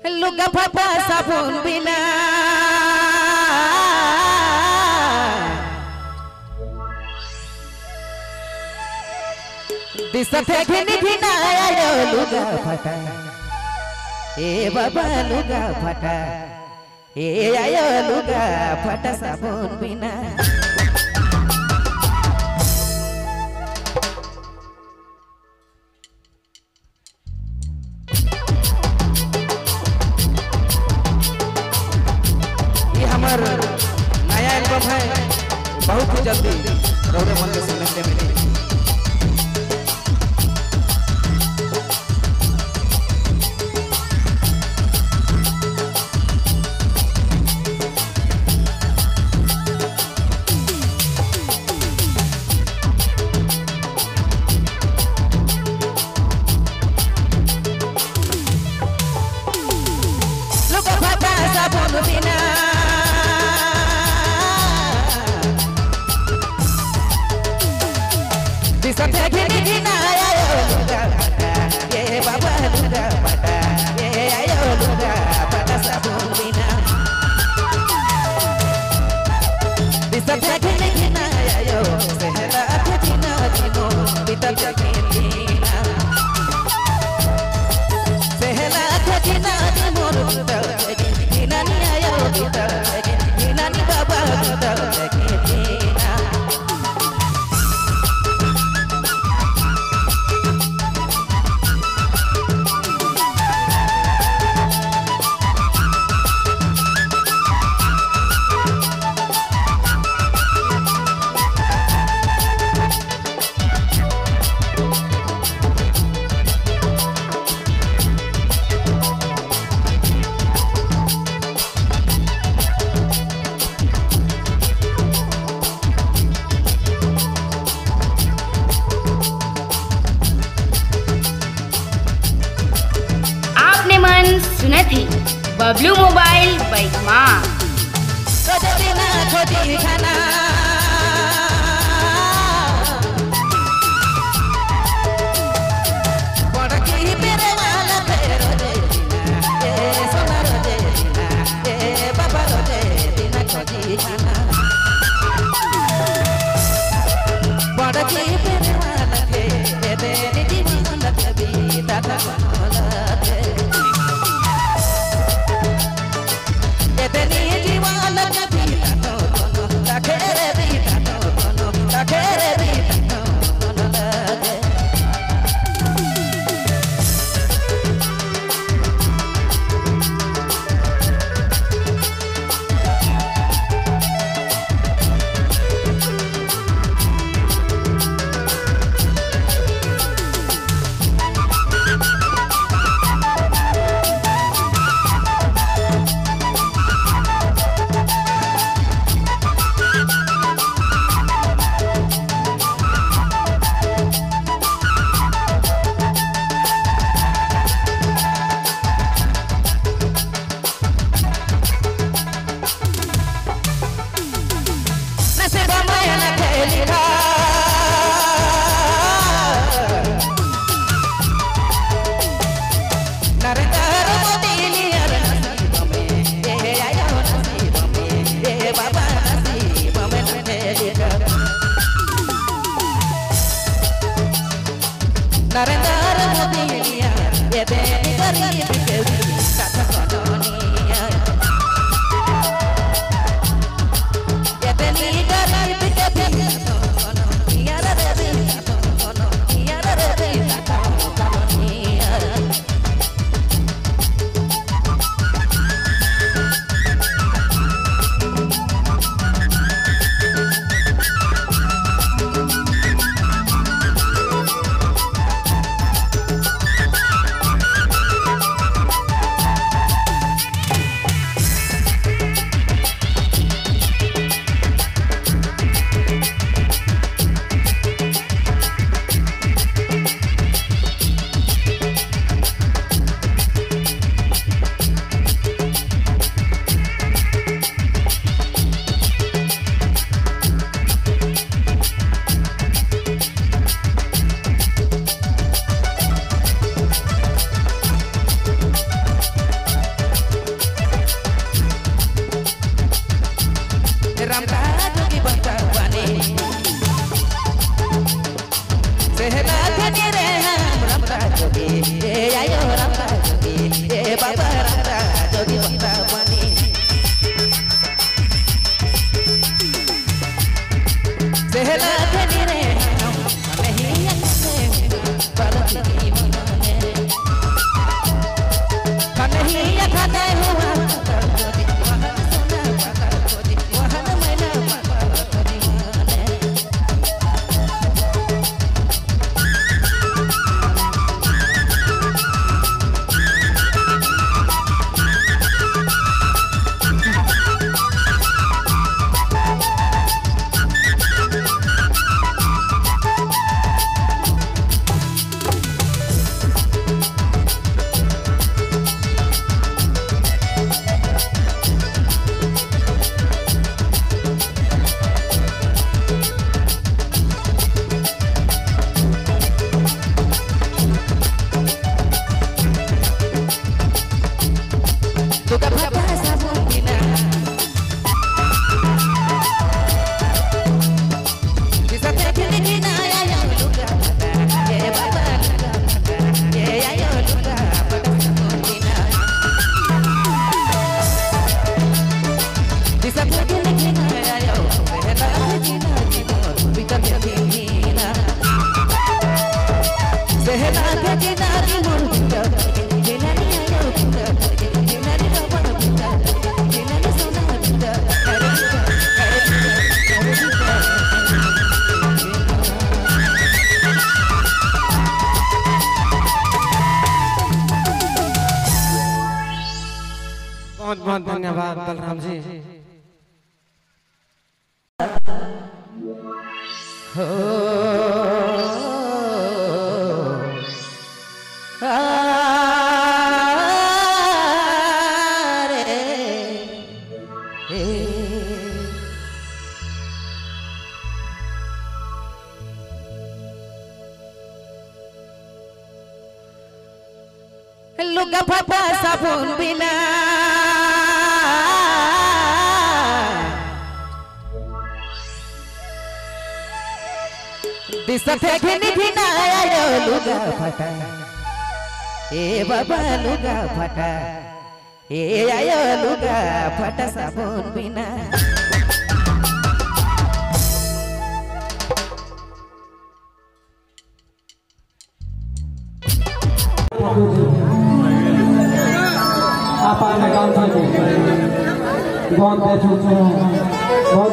लुगा फटा साबुन बिना दिसते घिनी घिना आयो लुगा फटा ए बाबा लुगा फटा ए आयो लुगा फटा साबुन बिना नया एल्बम है बहुत ही जल्दी रौरे मन के सुनने मिलेगी। लुगा फटा साबुन बिना दिसते घिनी घिना आयो लुगा फटा ए बाबा लुगा फटा ए आयो लुगा फटा साबुन बिना दिसते घिनी घिना आयो सहला घिना दिनो बितते घिना सहला घिना दिनो बितते घिना नि आयो बितते घिना नि बाबा बितते घिना सुना थी बबलू मोबाइल बाइक माँ छोटी खाना खेरे लुगा फटा साबुन बिना दिसत देखने की ना आयो लुगा फटा ए बाबा लुगा फटा ए आयो लुगा फटा साबुन बिना दिसत देखने की ना आयो पहला बिना मोर बिता बिना सहना के किनारे मोर बिता किनारे आयो बिता किनारे बाबा बिता किनारे सोना बिता बहुत बहुत धन्यवाद बलराम जी। हो लुगा फटा साबुन बिना दिसत घिन आयो लुगा फटा ए बाबा लुगा फटा ए आयो लुगा फटा साबुन बिना आप आने काम था बहुत